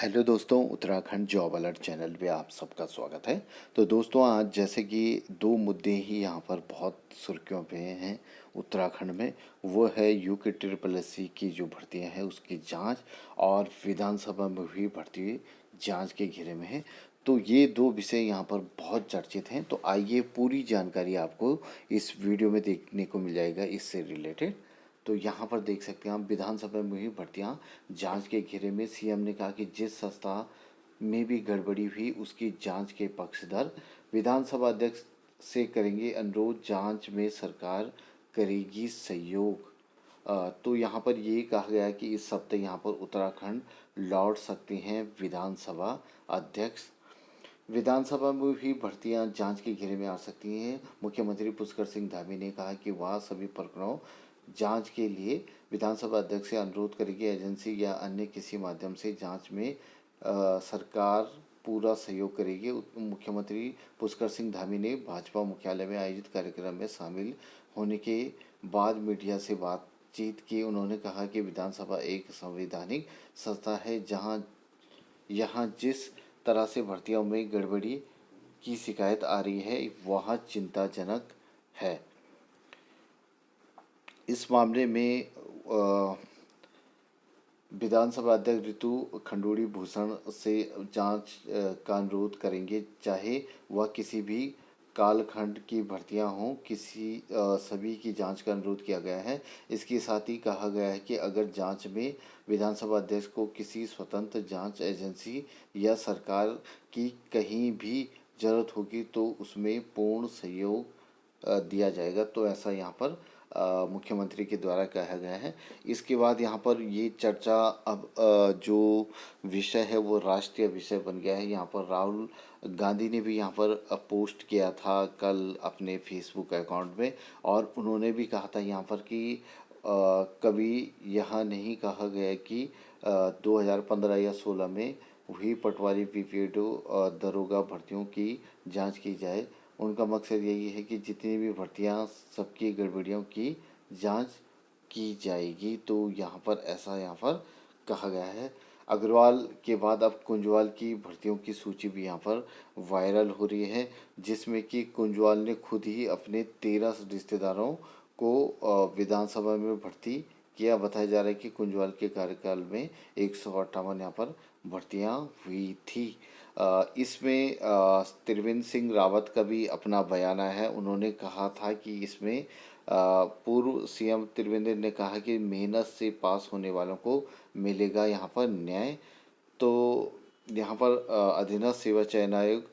Hello दोस्तों, Uttarakhand job alert channel पे आप सबका स्वागत है। तो दोस्तों, आज जैसे कि दो मुद्दे ही यहाँ पर बहुत सुर्खियों पे हैं उत्तराखंड में। वो है UKSSC की जो भर्तियाँ हैं उसकी जांच, और विधानसभा में हुई भर्ती जांच के घेरे में है। तो ये दो विषय यहाँ पर बहुत चर्चित हैं। तो आइए, पूरी जानकारी आपको इस वीडियो में देखने को मिल जाएगा इससे रिलेटेड। तो यहाँ पर देख सकते हैं आप, विधानसभा में हुई भर्तियाँ जांच के घेरे में। सीएम ने कहा कि जिस संस्था में भी गड़बड़ी हुई उसकी जांच के पक्षधर विधानसभा अध्यक्ष से करेंगे अनुरोध, जांच में सरकार करेगी सहयोग। तो यहाँ पर ये कहा गया है कि इस हफ्ते यहाँ पर उत्तराखंड लौट सकते हैं विधानसभा अध्यक्ष। विधानसभा में भी भर्तियां जांच के घेरे में आ सकती हैं। मुख्यमंत्री पुष्कर सिंह धामी ने कहा कि वह सभी प्रकरणों जांच के लिए विधानसभा अध्यक्ष से अनुरोध करेगी। एजेंसी या अन्य किसी माध्यम से जांच में सरकार पूरा सहयोग करेगी। मुख्यमंत्री पुष्कर सिंह धामी ने भाजपा मुख्यालय में आयोजित कार्यक्रम में शामिल होने के बाद मीडिया से बातचीत की। उन्होंने कहा कि विधानसभा एक संवैधानिक संस्था है, जहां यहाँ जिस तरह से भर्तियों में गड़बड़ी की शिकायत आ रही है वह चिंताजनक है। इस मामले में विधानसभा अध्यक्ष ऋतु खंडूड़ी भूषण से जांच का अनुरोध करेंगे, चाहे वह किसी भी कालखंड की भर्तियां हों। सभी की जांच का अनुरोध किया गया है। इसके साथ ही कहा गया है कि अगर जांच में विधानसभा अध्यक्ष को किसी स्वतंत्र जांच एजेंसी या सरकार की कहीं भी जरूरत होगी तो उसमें पूर्ण सहयोग दिया जाएगा। तो ऐसा यहाँ पर मुख्यमंत्री के द्वारा कहा गया है। इसके बाद यहाँ पर ये चर्चा अब जो विषय है वो राष्ट्रीय विषय बन गया है। यहाँ पर राहुल गांधी ने भी यहाँ पर पोस्ट किया था कल अपने फेसबुक अकाउंट में, और उन्होंने भी कहा था यहाँ पर कि कभी यह नहीं कहा गया कि 2015 या 16 में हुई पटवारी पीपीओ दरोगा भर्तियों की जांच की जाए। उनका मकसद यही है कि जितनी भी भर्तियां सबकी गड़बड़ियों की जांच की जाएगी। तो यहाँ पर कहा गया है। अग्रवाल के बाद अब कुंजवाल की भर्तियों की सूची भी यहाँ पर वायरल हो रही है, जिसमें कि कुंजवाल ने खुद ही अपने 13 रिश्तेदारों को विधानसभा में भर्ती किया। बताया जा रहा है कि कुंजवाल के कार्यकाल में 158 यहाँ पर भर्तियां हुई थी। इसमें त्रिवेंद्र सिंह रावत का भी अपना बयाना है। उन्होंने कहा था कि इसमें पूर्व सीएम त्रिवेंद्र ने कहा कि मेहनत से पास होने वालों को मिलेगा यहाँ पर न्याय। तो यहाँ पर अधीनस्थ सेवा चयन आयोग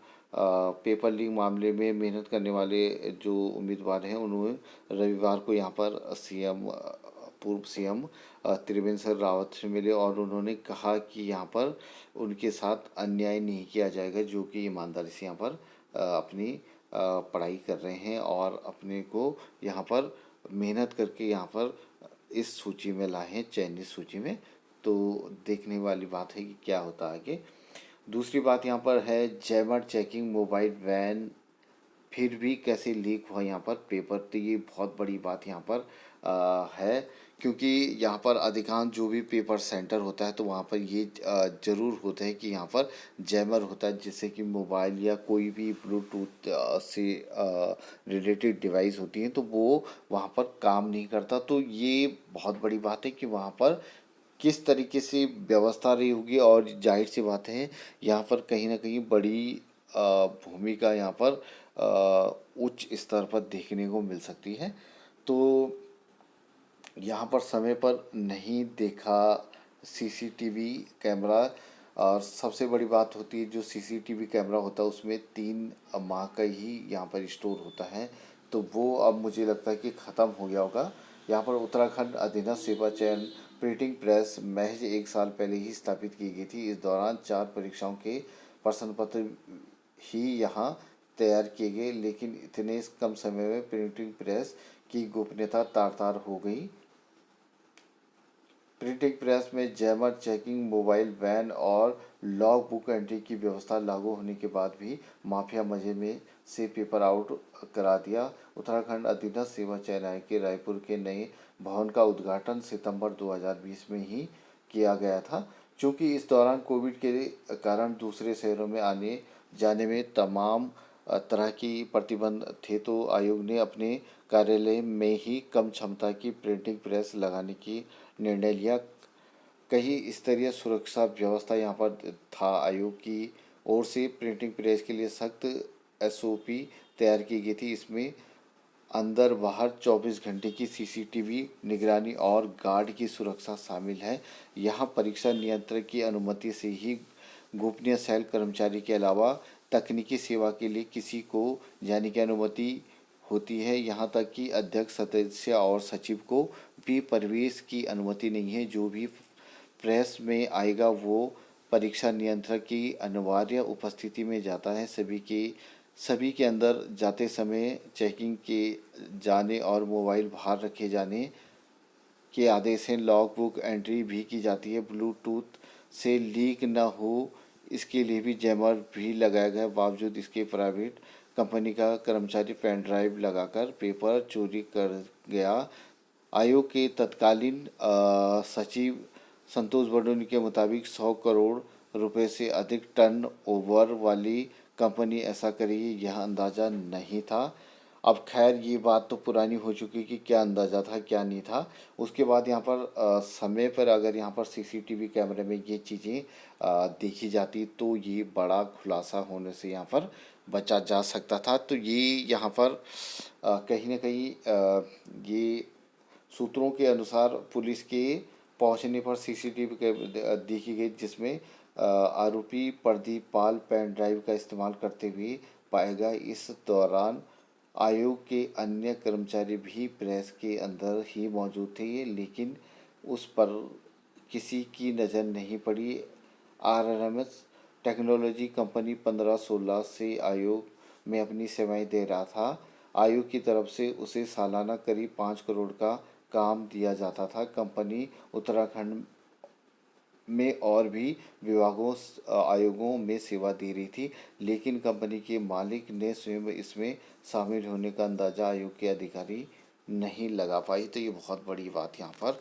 पेपर लीक मामले में मेहनत करने वाले जो उम्मीदवार हैं उन्होंने रविवार को यहाँ पर पूर्व सीएम त्रिवेंद्र सिंह रावत से मिले, और उन्होंने कहा कि यहाँ पर उनके साथ अन्याय नहीं किया जाएगा, जो कि ईमानदारी से यहाँ पर अपनी पढ़ाई कर रहे हैं और अपने को यहाँ पर मेहनत करके यहाँ पर इस सूची में लाए हैं, चयनित सूची में। तो देखने वाली बात है कि क्या होता है आगे। दूसरी बात यहाँ पर है, जैमर चेकिंग मोबाइल वैन फिर भी कैसे लीक हुआ यहाँ पर पेपर। तो ये बहुत बड़ी बात यहाँ पर है, क्योंकि यहाँ पर अधिकांश जो भी पेपर सेंटर होता है तो वहाँ पर ये ज़रूर होता है कि यहाँ पर जैमर होता है, जिससे कि मोबाइल या कोई भी ब्लूटूथ से रिलेटेड डिवाइस होती है तो वो वहाँ पर काम नहीं करता। तो ये बहुत बड़ी बात है कि वहाँ पर किस तरीके से व्यवस्था रही होगी, और जाहिर सी बात है यहाँ पर कहीं ना कहीं बड़ी भूमिका यहाँ पर उच्च स्तर पर देखने को मिल सकती है। तो यहाँ पर समय पर नहीं देखा सीसीटीवी कैमरा, और सबसे बड़ी बात होती है जो सीसीटीवी कैमरा होता है उसमें 3 माह का ही यहाँ पर स्टोर होता है। तो वो अब मुझे लगता है कि ख़त्म हो गया होगा। यहाँ पर उत्तराखंड अधीनस्थ सेवा चयन प्रिंटिंग प्रेस महज 1 साल पहले ही स्थापित की गई थी। इस दौरान 4 परीक्षाओं के प्रश्न पत्र ही यहाँ तैयार किए गए, लेकिन इतने कम समय में प्रिंटिंग प्रेस की गोपनीयता तार तार हो गई। प्रिंटिंग प्रेस में जैमर चेकिंग मोबाइल वैन और लॉग बुक एंट्री की व्यवस्था लागू होने के बाद भी माफिया मजे में से पेपर आउट करा दिया। उत्तराखंड अधीनस्थ सेवा चयन आयोग के रायपुर के नए भवन का उद्घाटन सितंबर 2020 में ही किया गया था। चूँकि इस दौरान कोविड के कारण दूसरे शहरों में आने जाने में तमाम तरह की प्रतिबंध थे, तो आयोग ने अपने कार्यालय में ही कम क्षमता की प्रिंटिंग प्रेस लगाने की निर्णय लिया। कई स्तरीय सुरक्षा व्यवस्था यहाँ पर था। आयोग की ओर से प्रिंटिंग प्रेस के लिए सख्त एसओपी तैयार की गई थी। इसमें अंदर बाहर 24 घंटे की सीसीटीवी निगरानी और गार्ड की सुरक्षा शामिल है। यहाँ परीक्षा नियंत्रक की अनुमति से ही गोपनीय सेल कर्मचारी के अलावा तकनीकी सेवा के लिए किसी को जाने की अनुमति होती है। यहाँ तक कि अध्यक्ष, सदस्य और सचिव को भी प्रवेश की अनुमति नहीं है। जो भी प्रेस में आएगा वो परीक्षा नियंत्रक की अनिवार्य उपस्थिति में जाता है। सभी के अंदर जाते समय चेकिंग के जाने और मोबाइल बाहर रखे जाने के आदेश हैं। लॉग बुक एंट्री भी की जाती है। ब्लूटूथ से लीक न हो इसके लिए भी जैमर भी लगाया गया। बावजूद इसके प्राइवेट कंपनी का कर्मचारी पेन ड्राइव लगाकर पेपर चोरी कर गया। आयोग के तत्कालीन सचिव संतोष बडोनी के मुताबिक 100 करोड़ रुपए से अधिक टर्न ओवर वाली कंपनी ऐसा करेगी यह अंदाज़ा नहीं था। अब खैर ये बात तो पुरानी हो चुकी कि क्या अंदाज़ा था क्या नहीं था। उसके बाद यहाँ पर समय पर अगर यहाँ पर सीसीटीवी कैमरे में ये चीज़ें देखी जाती तो ये बड़ा खुलासा होने से यहाँ पर बचा जा सकता था। तो ये यहाँ पर कहीं ना कहीं ये सूत्रों के अनुसार पुलिस के पहुंचने पर सीसीटीवी देखी गई, जिसमें आरोपी प्रदीप पाल पेन ड्राइव का इस्तेमाल करते हुए पाया गया। इस दौरान आयोग के अन्य कर्मचारी भी प्रेस के अंदर ही मौजूद थे, लेकिन उस पर किसी की नज़र नहीं पड़ी। आरआरएमएस टेक्नोलॉजी कंपनी 15-16 से आयोग में अपनी सेवाएं दे रहा था। आयोग की तरफ से उसे सालाना करीब 5 करोड़ का काम दिया जाता था। कंपनी उत्तराखंड में और भी विभागों आयोगों में सेवा दे रही थी, लेकिन कंपनी के मालिक ने स्वयं इसमें शामिल होने का अंदाज़ा आयोग के अधिकारी नहीं लगा पाई। तो ये बहुत बड़ी बात यहाँ पर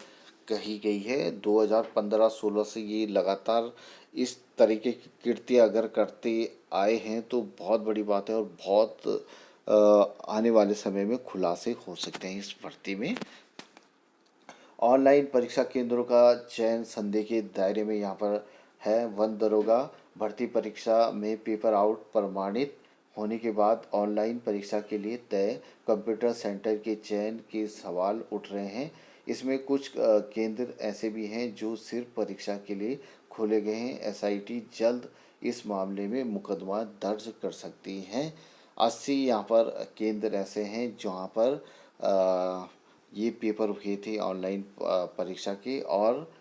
कही गई है। 2015-16 से ये लगातार इस तरीके की कृत्य अगर करते आए हैं तो बहुत बड़ी बात है और बहुत आने वाले समय में खुलासे हो सकते हैं इस भर्ती में। ऑनलाइन परीक्षा केंद्रों का चयन संदेह के दायरे में यहाँ पर है। वन दरोगा भर्ती परीक्षा में पेपर आउट प्रमाणित होने के बाद ऑनलाइन परीक्षा के लिए तय कंप्यूटर सेंटर के चयन के सवाल उठ रहे हैं। इसमें कुछ केंद्र ऐसे भी हैं जो सिर्फ परीक्षा के लिए खोले गए हैं। एसआईटी जल्द इस मामले में मुकदमा दर्ज कर सकती हैं। 80 यहाँ पर केंद्र ऐसे हैं जहाँ पर ये पेपर हुए थे ऑनलाइन परीक्षा के, और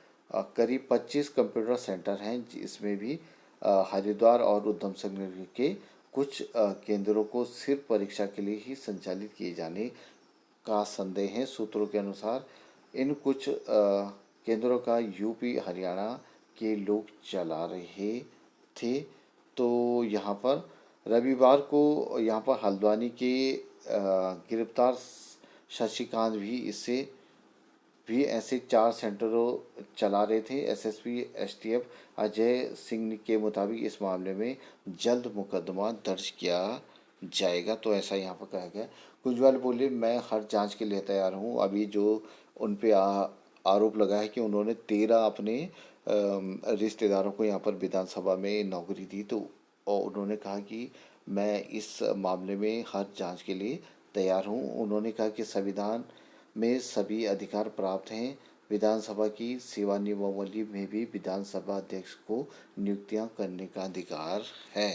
करीब 25 कंप्यूटर सेंटर हैं जिसमें भी हरिद्वार और उधम सिंह नगर के कुछ केंद्रों को सिर्फ परीक्षा के लिए ही संचालित किए जाने का संदेह है। सूत्रों के अनुसार इन कुछ केंद्रों का यूपी हरियाणा के लोग चला रहे थे। तो यहाँ पर रविवार को यहाँ पर हल्द्वानी के गिरफ्तार शशिकांत भी इससे भी ऐसे 4 सेंटरों चला रहे थे। एसएसपी एसटीएफ अजय सिंह के मुताबिक इस मामले में जल्द मुकदमा दर्ज किया जाएगा। तो ऐसा यहाँ पर कहा गया। कुजवाल बोले, मैं हर जांच के लिए तैयार हूँ। अभी जो उन पे आरोप लगा है कि उन्होंने 13 अपने रिश्तेदारों को यहाँ पर विधानसभा में नौकरी दी, तो और उन्होंने कहा कि मैं इस मामले में हर जांच के लिए तैयार हूँ। उन्होंने कहा कि संविधान में सभी अधिकार प्राप्त हैं। विधानसभा की सेवा नियमावली में भी विधानसभा अध्यक्ष को नियुक्तियां करने का अधिकार है।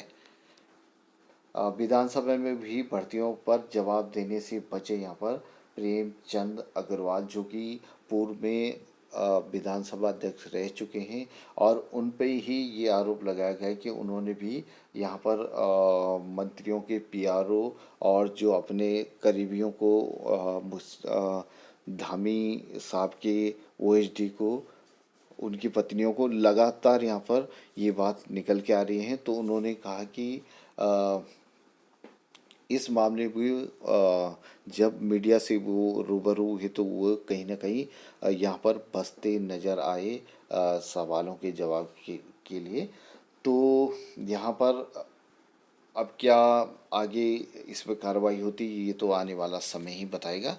विधानसभा में भी भर्तियों पर जवाब देने से बचे यहाँ पर प्रेमचंद अग्रवाल, जो कि पूर्व में विधानसभा अध्यक्ष रह चुके हैं, और उन पे ही ये आरोप लगाया गया है कि उन्होंने भी यहाँ पर मंत्रियों के पीआरओ और जो अपने करीबियों को धामी साहब के ओएसडी को, उनकी पत्नियों को लगातार यहाँ पर ये बात निकल के आ रही है। तो उन्होंने कहा कि इस मामले में जब मीडिया से वो रूबरू हुए तो वो कहीं ना कहीं यहाँ पर बसते नज़र आए सवालों के जवाब के लिए। तो यहाँ पर अब क्या आगे इसमें कार्रवाई होती है ये तो आने वाला समय ही बताएगा।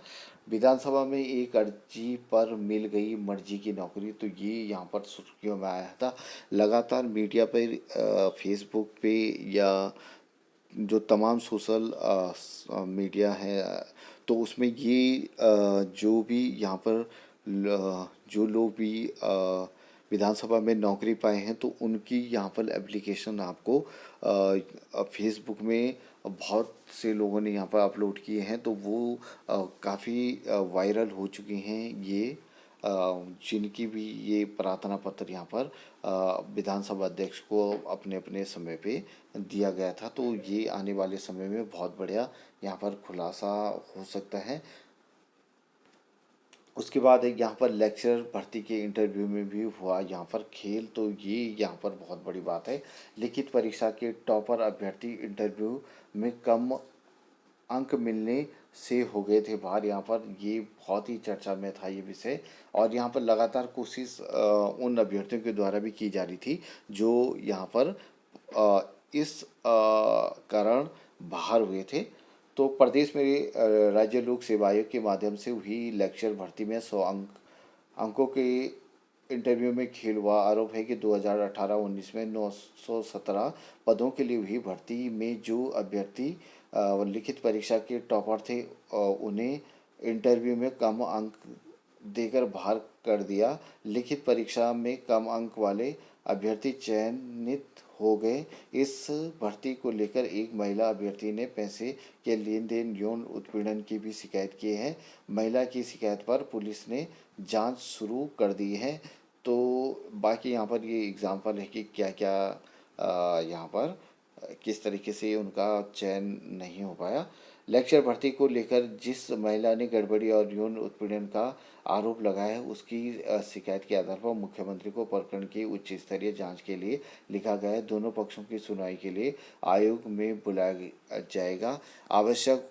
विधानसभा में एक अर्जी पर मिल गई मर्जी की नौकरी, तो ये यहाँ पर सुर्खियों में आया था। लगातार मीडिया पर फेसबुक पे या जो तमाम सोशल मीडिया है तो उसमें ये जो भी यहाँ पर जो लोग भी विधानसभा में नौकरी पाए हैं तो उनकी यहाँ पर एप्लीकेशन आपको फेसबुक में बहुत से लोगों ने यहाँ पर अपलोड किए हैं, तो वो काफ़ी वायरल हो चुके हैं ये जिनकी भी ये प्रार्थना पत्र यहाँ पर विधानसभा अध्यक्ष को अपने अपने समय पे दिया गया था। तो ये आने वाले समय में बहुत बढ़िया यहाँ पर खुलासा हो सकता है। उसके बाद एक यहाँ पर लेक्चरर भर्ती के इंटरव्यू में भी हुआ यहाँ पर खेल, तो ये यहाँ पर बहुत बड़ी बात है। लिखित परीक्षा के टॉपर अभ्यर्थी इंटरव्यू में कम अंक मिलने से हो गए थे बाहर। यहाँ पर ये बहुत ही चर्चा में था ये विषय, और यहाँ पर लगातार कोशिश उन अभ्यर्थियों के द्वारा भी की जा रही थी जो यहाँ पर इस कारण बाहर हुए थे। तो प्रदेश में राज्य लोक सेवा आयोग के माध्यम से हुई लेक्चर भर्ती में 100 अंकों के इंटरव्यू में खेल हुआ। आरोप है कि 2018-19 में 917 पदों के लिए हुई भर्ती में जो अभ्यर्थी लिखित परीक्षा के टॉपर थे उन्हें इंटरव्यू में कम अंक देकर बाहर कर दिया। लिखित परीक्षा में कम अंक वाले अभ्यर्थी चयनित हो गए। इस भर्ती को लेकर एक महिला अभ्यर्थी ने पैसे के लेन देन यौन उत्पीड़न की भी शिकायत की है। महिला की शिकायत पर पुलिस ने जांच शुरू कर दी है। तो बाकी यहाँ पर ये एग्जाम्पल है कि क्या क्या यहाँ पर किस तरीके से उनका चयन नहीं हो पाया। लेक्चर भर्ती को लेकर जिस महिला ने गड़बड़ी और यौन उत्पीड़न का आरोप लगाया है उसकी शिकायत के आधार पर मुख्यमंत्री को प्रकरण की उच्च स्तरीय जांच के लिए लिखा गया है। दोनों पक्षों की सुनवाई के लिए आयोग में बुलाया जाएगा। आवश्यक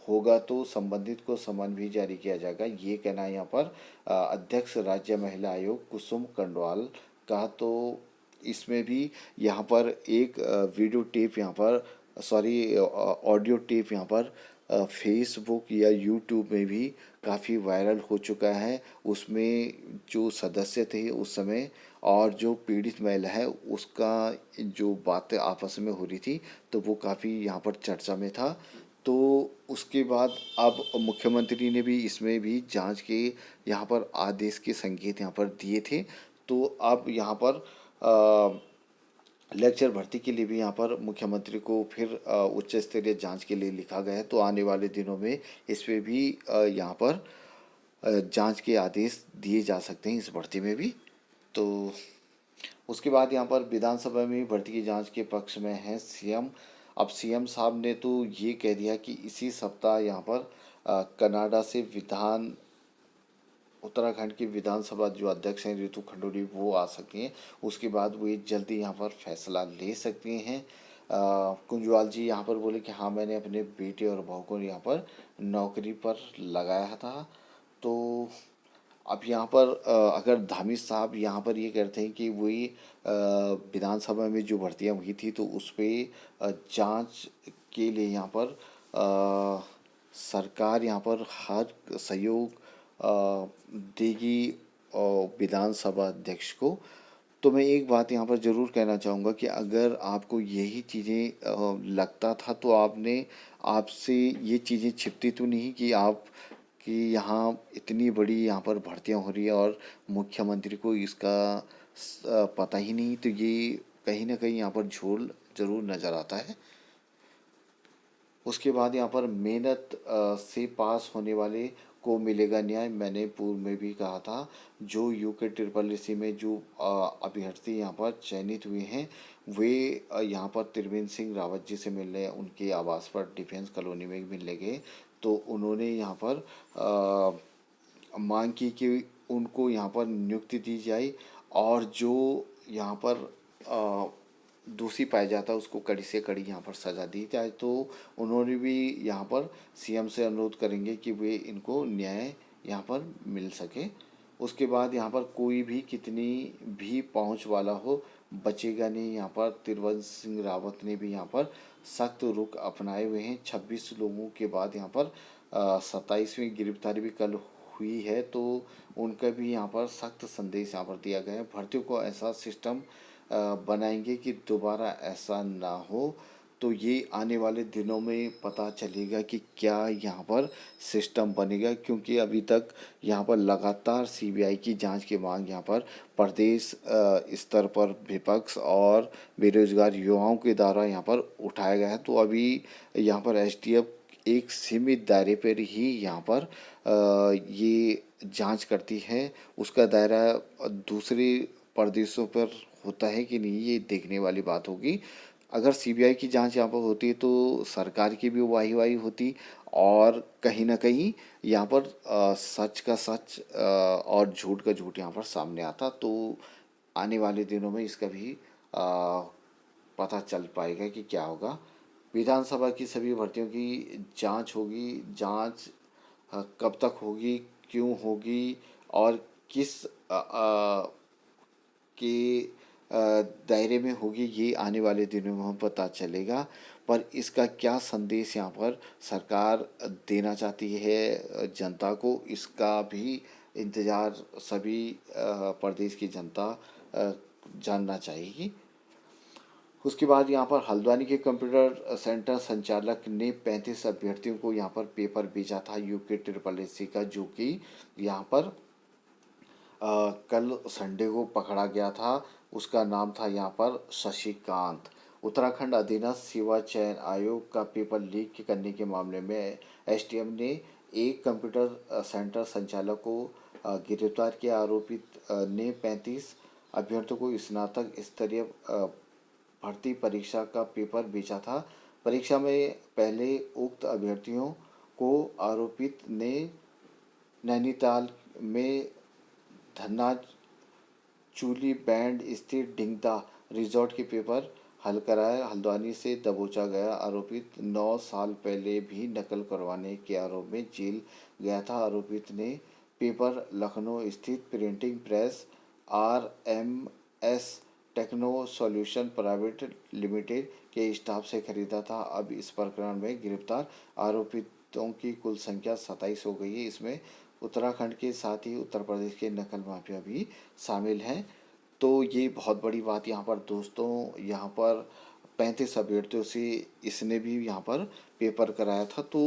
होगा तो संबंधित को समन भी जारी किया जाएगा। ये कहना है यहाँ पर अध्यक्ष राज्य महिला आयोग कुसुम कंडवाल का। तो इसमें भी यहाँ पर एक वीडियो टेप यहाँ पर सॉरी ऑडियो टेप यहाँ पर फेसबुक या यूट्यूब में भी काफ़ी वायरल हो चुका है। उसमें जो सदस्य थे उस समय और जो पीड़ित महिला है उसका जो बातें आपस में हो रही थी तो वो काफ़ी यहाँ पर चर्चा में था। तो उसके बाद अब मुख्यमंत्री ने भी इसमें भी जांच के यहाँ पर आदेश के संकेत यहाँ पर दिए थे। तो अब यहाँ पर लेक्चर भर्ती के लिए भी यहाँ पर मुख्यमंत्री को फिर उच्च स्तरीय जांच के लिए लिखा गया है। तो आने वाले दिनों में इस पे भी यहाँ पर जांच के आदेश दिए जा सकते हैं इस भर्ती में भी। तो उसके बाद यहाँ पर विधानसभा में भर्ती की जांच के पक्ष में है सीएम। अब सीएम साहब ने तो ये कह दिया कि इसी सप्ताह यहाँ पर कनाडा से उत्तराखंड की विधानसभा जो अध्यक्ष हैं रितु खंडूरी वो आ सकती हैं। उसके बाद वो जल्दी यहाँ पर फैसला ले सकती हैं। कुंजवाल जी यहाँ पर बोले कि हाँ मैंने अपने बेटे और बहू को यहाँ पर नौकरी पर लगाया था। तो अब यहाँ पर अगर धामी साहब यहाँ पर ये कहते हैं कि वही विधानसभा में जो भर्तियाँ हुई थी तो उस पर जांच के लिए यहाँ पर सरकार यहाँ पर हर सहयोग देगी और विधानसभा अध्यक्ष को। तो मैं एक बात यहाँ पर ज़रूर कहना चाहूँगा कि अगर आपको यही चीज़ें लगता था तो आपने आपसे ये चीज़ें छिपती तो नहीं कि यहाँ इतनी बड़ी यहाँ पर भर्तियाँ हो रही है और मुख्यमंत्री को इसका पता ही नहीं। तो ये कहीं ना कहीं यहाँ पर झोल ज़रूर नज़र आता है। उसके बाद यहाँ पर मेहनत से पास होने वाले को मिलेगा न्याय। मैंने पूर्व में भी कहा था जो यूके ट्रिपल एसी में जो अभ्यर्थी यहाँ पर चयनित हुए हैं वे यहाँ पर त्रिवेंद्र सिंह रावत जी से मिलने उनके आवास पर डिफेंस कॉलोनी में मिलने गए। तो उन्होंने यहाँ पर मांग की कि उनको यहाँ पर नियुक्ति दी जाए और जो यहाँ पर दोषी पाया जाता है उसको कड़ी से कड़ी यहाँ पर सज़ा दी जाए। तो उन्होंने भी यहाँ पर सीएम से अनुरोध करेंगे कि वे इनको न्याय यहाँ पर मिल सके। उसके बाद यहाँ पर कोई भी कितनी भी पहुँच वाला हो बचेगा नहीं। यहाँ पर त्रिवेंद्र सिंह रावत ने भी यहाँ पर सख्त रुख अपनाए हुए हैं। 26 लोगों के बाद यहाँ पर 27वीं गिरफ्तारी भी कल हुई है, तो उनका भी यहाँ पर सख्त संदेश यहाँ पर दिया गया है। भर्तियों को ऐसा सिस्टम बनाएंगे कि दोबारा ऐसा ना हो। तो ये आने वाले दिनों में पता चलेगा कि क्या यहाँ पर सिस्टम बनेगा, क्योंकि अभी तक यहाँ पर लगातार सीबीआई की जांच की मांग यहाँ पर प्रदेश स्तर पर विपक्ष और बेरोजगार युवाओं के द्वारा यहाँ पर उठाया गया है। तो अभी यहाँ पर एसटीएफ एक सीमित दायरे पर ही यहाँ पर ये जांच करती है। उसका दायरा दूसरे प्रदेशों पर होता है कि नहीं, ये देखने वाली बात होगी। अगर सीबीआई की जांच यहाँ पर होती तो सरकार की भी वाही वाही होती, और कहीं ना कहीं यहाँ पर सच का सच और झूठ का झूठ यहाँ पर सामने आता। तो आने वाले दिनों में इसका भी पता चल पाएगा कि क्या होगा। विधानसभा की सभी भर्तियों की जांच होगी। जांच कब तक होगी, क्यों होगी और किस के दायरे में होगी, ये आने वाले दिनों में पता चलेगा। पर इसका क्या संदेश यहाँ पर सरकार देना चाहती है जनता को, इसका भी इंतज़ार सभी प्रदेश की जनता जानना चाहेगी। उसके बाद यहाँ पर हल्द्वानी के कंप्यूटर सेंटर संचालक ने 35 अभ्यर्थियों को यहाँ पर पेपर भेजा था यूके SSSC का, जो कि यहाँ पर कल संडे को पकड़ा गया था। उसका नाम था यहाँ पर शशिकांत। उत्तराखंड अधीनस्थ सेवा चयन आयोग का पेपर लीक करने के मामले में एसटीएफ ने एक कंप्यूटर सेंटर संचालक को गिरफ्तार किया। आरोपित ने 35 अभ्यर्थियों को स्नातक स्तरीय भर्ती परीक्षा का पेपर भेजा था। परीक्षा में पहले उक्त अभ्यर्थियों को आरोपित ने नैनीताल में धन्ना चूली बैंड स्थित ढिंगता रिजॉर्ट के पेपर हल कराया। हल्द्वानी से दबोचा गया आरोपित 9 साल पहले भी नकल करवाने के आरोप में जेल गया था। आरोपित ने पेपर लखनऊ स्थित printing press RMS techno solution private limited के स्टाफ से खरीदा था। अब इस प्रकरण में गिरफ्तार आरोपितों की कुल संख्या 27 हो गई है। इसमें उत्तराखंड के साथ ही उत्तर प्रदेश के नकल माफिया भी शामिल हैं। तो ये बहुत बड़ी बात यहाँ पर दोस्तों, यहाँ पर 35 अभ्यर्थियों से इसने भी यहाँ पर पेपर कराया था। तो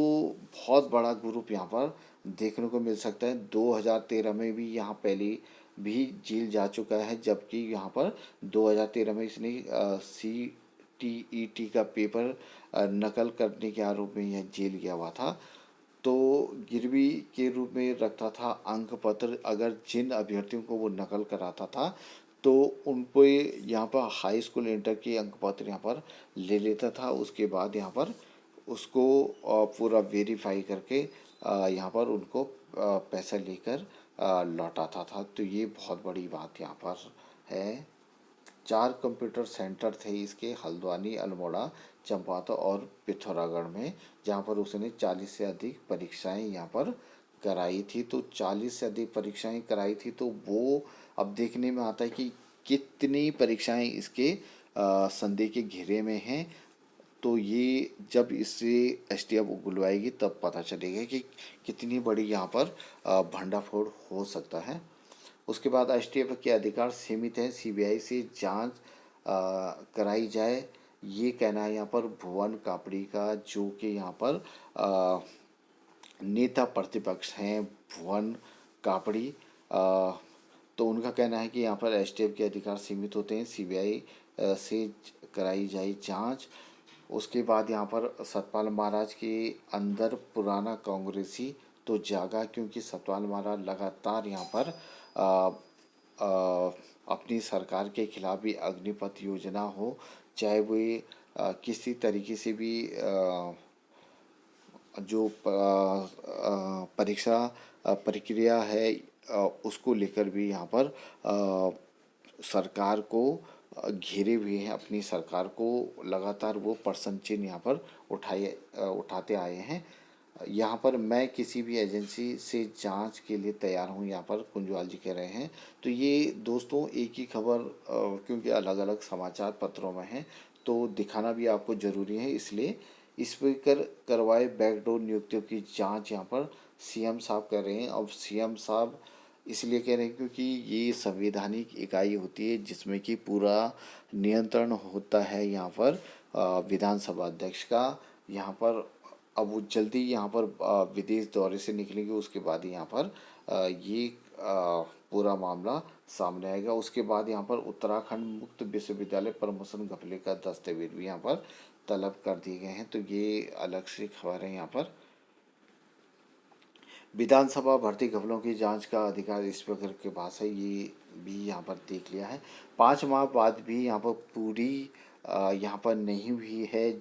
बहुत बड़ा ग्रुप यहाँ पर देखने को मिल सकता है। 2013 में भी यहाँ पहले भी जेल जा चुका है, जबकि यहाँ पर 2013 में इसने CTET का पेपर नकल करने के आरोप में यह जेल गया हुआ था। तो गिरवी के रूप में रखता था अंक पत्र। अगर जिन अभ्यर्थियों को वो नकल कराता था तो उन पे यहाँ पर हाई स्कूल इंटर के अंक पत्र यहाँ पर ले लेता था। उसके बाद यहाँ पर उसको पूरा वेरीफाई करके यहाँ पर उनको पैसा लेकर लौटाता था। तो ये बहुत बड़ी बात यहाँ पर है। 4 कंप्यूटर सेंटर थे इसके, हल्द्वानी, अल्मोड़ा, चंपावत और पिथौरागढ़ में, जहाँ पर उसने 40 से अधिक परीक्षाएं यहाँ पर कराई थी। तो 40 से अधिक परीक्षाएं कराई थी, तो वो अब देखने में आता है कि कितनी परीक्षाएं इसके संदेह के घेरे में हैं। तो ये जब इससे एसटीएफ बुलवाएगी तब पता चलेगा कि कितनी बड़ी यहाँ पर भंडाफोड़ हो सकता है। उसके बाद एसटीएफ के अधिकार सीमित हैं, सीबीआई से जांच कराई जाए, ये कहना है यहाँ पर भुवन कापड़ी का, जो कि यहाँ पर नेता प्रतिपक्ष हैं भुवन कापड़ी। तो उनका कहना है कि यहाँ पर एसटीएफ के अधिकार सीमित होते हैं, सीबीआई से कराई जाए जांच। उसके बाद यहाँ पर सतपाल महाराज के अंदर पुराना कांग्रेसी तो जागा, क्योंकि सतपाल महाराज लगातार यहाँ पर अपनी सरकार के खिलाफ भी अग्निपथ योजना हो, चाहे वो किसी तरीके से भी जो परीक्षा प्रक्रिया है उसको लेकर भी यहाँ पर सरकार को घेरे हुए हैं अपनी सरकार को। लगातार वो प्रश्न चिन्ह यहाँ पर उठाते आए हैं। यहाँ पर मैं किसी भी एजेंसी से जांच के लिए तैयार हूँ, यहाँ पर कुंजवाल जी कह रहे हैं। तो ये दोस्तों एक ही खबर क्योंकि अलग अलग समाचार पत्रों में है तो दिखाना भी आपको ज़रूरी है, इसलिए स्पीकर करवाए बैकडोर नियुक्तियों की जांच यहाँ पर सीएम साहब कर रहे हैं। अब सीएम साहब इसलिए कह रहे हैं क्योंकि ये संवैधानिक इकाई होती है जिसमें कि पूरा नियंत्रण होता है यहाँ पर विधानसभा अध्यक्ष का। यहाँ पर अब वो जल्दी यहाँ पर विदेश दौरे से निकलेंगे, उसके बाद यहाँ पर ये पूरा मामला सामने आएगा। उसके बाद यहाँ पर उत्तराखंड मुक्त विश्वविद्यालय प्रमोशन घपले का दस्तावेज भी यहाँ पर तलब कर दिए गए हैं। तो ये अलग से खबर है। यहाँ पर विधानसभा भर्ती घपलों की जांच का अधिकार स्पीकर के पास है, ये भी यहाँ पर देख लिया है। 5 माह बाद भी यहाँ पर पूरी यहाँ पर नहीं हुई है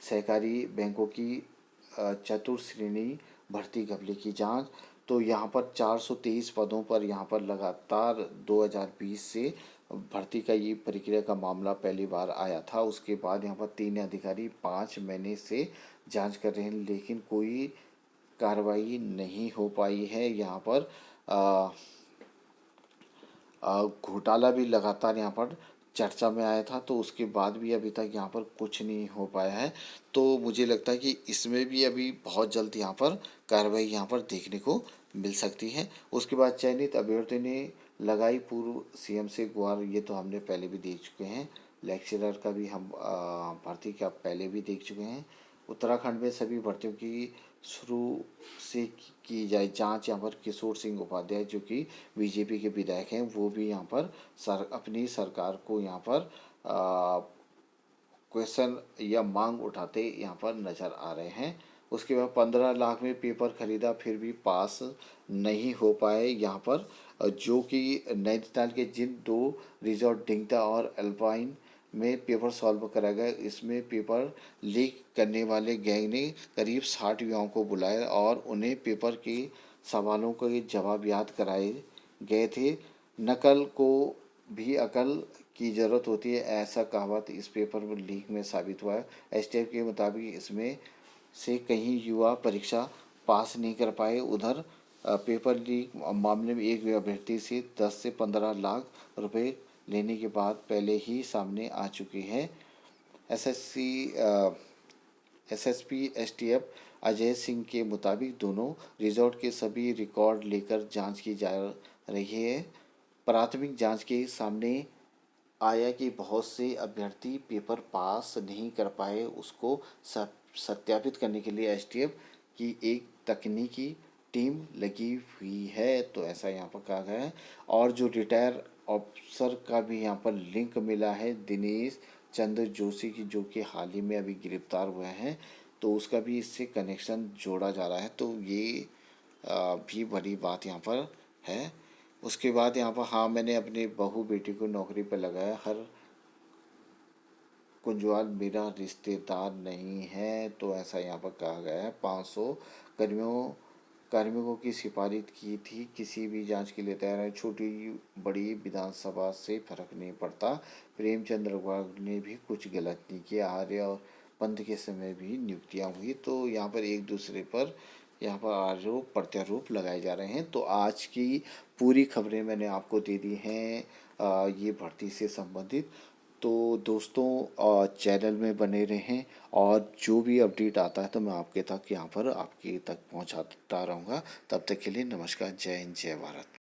सहकारी बैंकों की चतुर्श्रेणी भर्ती घपले की जांच। तो यहाँ पर 423 पदों पर यहाँ पर लगातार 2020 से भर्ती का ये प्रक्रिया का मामला पहली बार आया था। उसके बाद यहाँ पर 3 अधिकारी 5 महीने से जांच कर रहे हैं, लेकिन कोई कार्रवाई नहीं हो पाई है। यहाँ पर घोटाला भी लगातार यहाँ पर चर्चा में आया था, तो उसके बाद भी अभी तक यहाँ पर कुछ नहीं हो पाया है। तो मुझे लगता है कि इसमें भी अभी बहुत जल्द यहाँ पर कार्रवाई यहाँ पर देखने को मिल सकती है। उसके बाद चयनित अभ्यर्थी ने लगाई पूर्व सीएम से गुहार, ये तो हमने पहले भी देख चुके हैं। लेक्चरर का भी हम भर्ती का पहले भी देख चुके हैं। उत्तराखंड में सभी भर्तियों की शुरू से की जाए जांच। यहाँ पर किशोर सिंह उपाध्याय जो कि बीजेपी के विधायक हैं, वो भी यहाँ पर अपनी सरकार को यहाँ पर क्वेश्चन या मांग उठाते यहाँ पर नज़र आ रहे हैं। उसके बाद 15 लाख में पेपर खरीदा फिर भी पास नहीं हो पाए। यहाँ पर जो कि नैनीताल के जिन 2 रिजॉर्ट डिंगटा और अल्पाइन में पेपर सॉल्व कराया गया, इसमें पेपर लीक करने वाले गैंग ने करीब 60 युवाओं को बुलाया और उन्हें पेपर के सवालों के जवाब याद कराए गए थे। नकल को भी अकल की ज़रूरत होती है, ऐसा कहावत इस पेपर में लीक में साबित हुआ है। एसटीएफ के मुताबिक इसमें से कई युवा परीक्षा पास नहीं कर पाए। उधर पेपर लीक मामले में एक अभ्यर्थी से 10 से 15 लाख रुपए लेने के बाद पहले ही सामने आ चुकी है। एसएसपी एसटीएफ अजय सिंह के मुताबिक दोनों रिजॉर्ट के सभी रिकॉर्ड लेकर जांच की जा रही है। प्राथमिक जांच के सामने आया कि बहुत से अभ्यर्थी पेपर पास नहीं कर पाए। उसको सत्यापित करने के लिए एसटीएफ की एक तकनीकी टीम लगी हुई है, तो ऐसा यहाँ पर कहा गया है। और जो रिटायर अफसर का भी यहाँ पर लिंक मिला है, दिनेश चंद्र जोशी की, जो कि हाल ही में अभी गिरफ्तार हुए हैं, तो उसका भी इससे कनेक्शन जोड़ा जा रहा है। तो ये भी बड़ी बात यहाँ पर है। उसके बाद यहाँ पर हाँ, मैंने अपनी बहू बेटी को नौकरी पर लगाया। हर कुंजवाल मेरा रिश्तेदार नहीं है, तो ऐसा यहाँ पर कहा गया है। 500 कार्मिकों की सिफारिश की थी, किसी भी जांच के लिए तैयार है। छोटी बड़ी विधानसभा से फर्क नहीं पड़ता। प्रेमचंद अग्रवाल ने भी कुछ गलत नहीं किया। आर्य और पंत के समय भी नियुक्तियां हुई। तो यहाँ पर एक दूसरे पर यहाँ पर आरोप प्रत्यारोप लगाए जा रहे हैं। तो आज की पूरी खबरें मैंने आपको दे दी हैं ये भर्ती से संबंधित। तो दोस्तों चैनल में बने रहें और जो भी अपडेट आता है तो मैं आपके तक यहाँ पर आपके तक पहुँचाता रहूँगा। तब तक के लिए नमस्कार, जय हिंद, जय भारत।